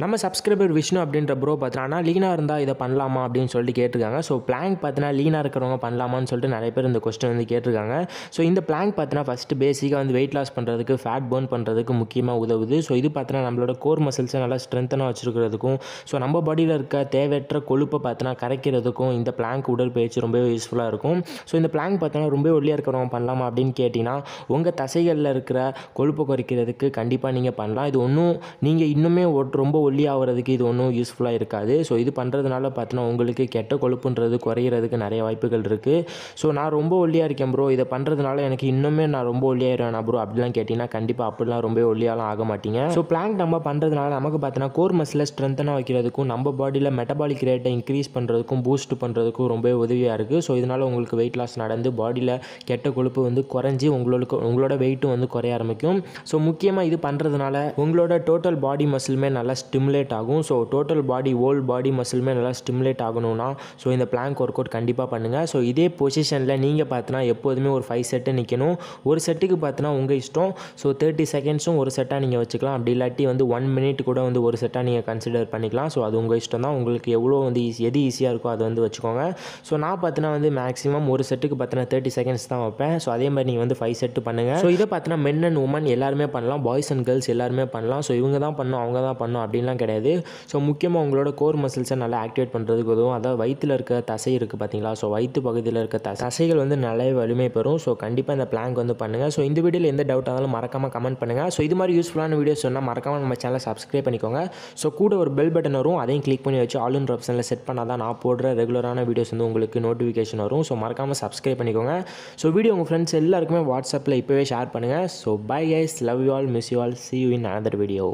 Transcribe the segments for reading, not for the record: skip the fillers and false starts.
நம்ம சப்ஸ்கிரைபர் விஷ்ணு அப்படின்ற ப்ரோ பார்த்தீங்கன்னா லீனாக இருந்தால் இதை பண்ணலாமா அப்படின்னு சொல்லிட்டு கேட்டிருக்காங்க. ஸோ பிளாங்க் பார்த்தீங்கன்னா லீனாக இருக்கிறவங்க பண்ணலாமான்னு சொல்லிட்டு நிறைய பேர் இந்த கொஸ்டின் வந்து கேட்டிருக்காங்க. ஸோ இந்த பிளாங்க் பார்த்தீங்கன்னா ஃபஸ்ட்டு பேசிக்காக வந்து வெயிட் லாஸ் பண்ணுறதுக்கு, ஃபேட் பர்ன் பண்ணுறதுக்கு முக்கியமாக உதவுது. ஸோ இது பார்த்தீங்கன்னா நம்மளோட கோர் மசில்ஸை நல்லா ஸ்ட்ரென்த்தனாக வச்சுருக்கிறதுக்கும், ஸோ நம்ம பாடியில் இருக்க தேவையற்ற கொழுப்பை பார்த்தீங்கன்னா கரைக்கிறதுக்கும் இந்த பிளாங்க் உடற்பயிற்சி ரொம்பவே யூஸ்ஃபுல்லாக இருக்கும். ஸோ இந்த பிளாங்க் பார்த்தீங்கன்னா ரொம்ப ஒல்லியாக இருக்கிறவங்க பண்ணலாமா அப்படின்னு கேட்டிங்கன்னா, உங்கள் தசைகளில் இருக்கிற கொழுப்பை குறைக்கிறதுக்கு கண்டிப்பாக நீங்கள் பண்ணலாம். இது ஒன்றும் நீங்கள் இன்னுமே ரொம்ப ஒல்லி ஆகிறதுக்கு இது ஒன்றும் யூஸ்ஃபுல்லாக இருக்காது. ஸோ இது பண்ணுறதுனால பார்த்தீங்கன்னா உங்களுக்கு கெட்ட கொழுப்புன்றது குறையிறதுக்கு நிறைய வாய்ப்புகள் இருக்குது. ஸோ நான் ரொம்ப ஒல்லியாக இருக்கேன் ப்ரோ, இதை பண்ணுறதுனால எனக்கு இன்னுமே நான் ரொம்ப ஒல்லியாயிருவேனா ப்ரோ அப்படிலாம் கேட்டிங்கன்னா கண்டிப்பாக அப்படிலாம் ரொம்ப ஒல்லியாலாம் ஆக மாட்டீங்க. ஸோ பிளாங்க் நம்ம பண்ணுறதுனால நமக்கு பார்த்தீங்கன்னா கோர் மசிலை ஸ்ட்ரென்த்தனாக வைக்கிறதுக்கும், நம்ம பாடியில் மெட்டபாலிக் ரேட்டை இன்க்ரீஸ் பண்ணுறதுக்கும், பூஸ்ட் பண்ணுறதுக்கும் ரொம்ப உதவியாக இருக்குது. ஸோ இதனால் உங்களுக்கு வெயிட் லாஸ் நடந்து பாடியில் கெட்ட கொழுப்பு வந்து குறைஞ்சி உங்களோட வெயிட்டும் வந்து குறைய ஆரம்பிக்கும். ஸோ முக்கியமாக இது பண்ணுறதுனால உங்களோட டோட்டல் பாடி மசிலுமே நல்லா ஸ்டிமுலேட் ஆகும். So total body whole body மசிலுமே நல்லா ஸ்டிமுலேட் ஆகணும்னா ஸோ இந்த பிளாங்க் ஒர்க் அவுட் கண்டிப்பாக பண்ணுங்கள். ஸோ இதே பொசிஷனில் நீங்கள் பார்த்தீங்கன்னா எப்போதுமே ஒரு 5 செட்டு நிற்கணும். ஒரு செட்டுக்கு பார்த்தீங்கன்னா உங்கள் இஷ்டம். ஸோ 30 செகண்ட்ஸும் ஒரு செட்டாக நீங்கள் வச்சுக்கலாம். அப்படி இல்லாட்டி வந்து 1 மினிட் கூட வந்து ஒரு செட்டாக நீங்கள் கன்சிடர் பண்ணிக்கலாம். ஸோ அது உங்கள் இஷ்டம் தான். உங்களுக்கு எவ்வளோ வந்து எது ஈஸியாக இருக்கோ அதை வந்து வச்சுக்கோங்க. ஸோ நான் பார்த்தீங்கன்னா வந்து மேக்ஸிமம் ஒரு செட்டுக்கு பார்த்தீங்கன்னா 30 செகண்ட்ஸ் தான் வைப்பேன். ஸோ அதே மாதிரி நீங்கள் வந்து 5 செட்டு பண்ணுங்கள். ஸோ இதை பார்த்தீங்கன்னா மென் அண்ட் உமன் எல்லாருமே பண்ணலாம். பாய்ஸ் அண்ட் கேர்ள்ஸ் எல்லாருமே பண்ணலாம். ஸோ இவங்க தான் பண்ணணும் அவங்க தான் பண்ணணும் அப்படின்லாம் கிடையாது. ஸோ முக்கியமாக உங்களோட கோர் மசில்ஸை நல்லா ஆக்டிவேட் பண்ணுறதுக்கு உதவும். அதாவது வயிற்றில் இருக்க தசை இருக்குது பார்த்தீங்களா, ஸோ வயிற்று பகுதியில் இருக்க தசைகள் வந்து நல்லா வலிமை பெறும். ஸோ கண்டிப்பாக இந்த பிளாங்க் வந்து பண்ணுங்கள். ஸோ இந்த வீடியோவில் எந்த டவுட் ஆனாலும் மறக்காமல் கமெண்ட் பண்ணுங்கள். ஸோ இது மாதிரி யூஸ்ஃபுல்லான வீடியோஸ் சொன்னால் மறக்காமல் நம்ம சேனலை சப்ஸ்கிரைப் பண்ணிக்கோங்க. ஸோ கூட ஒரு பெல் பட்டன் வரும், அதையும் கிளிக் பண்ணி வச்சு ஆல் இன் ஆப்ஷனில் செட் பண்ணால் தான் நான் போடுற ரெகுலரான வீடியோஸ் வந்து உங்களுக்கு நோட்டிஃபிகேஷன் வரும். ஸோ மறக்காமல் சப்ஸ்கிரைப் பண்ணிக்கோங்க. ஸோ வீடியோ உங்கள் ஃப்ரெண்ட்ஸ் எல்லாருக்குமே வாட்ஸ்அப்பில் இப்போவே ஷேர் பண்ணுங்கள். So bye guys, love you all, miss you all, see you in another video.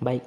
Bye.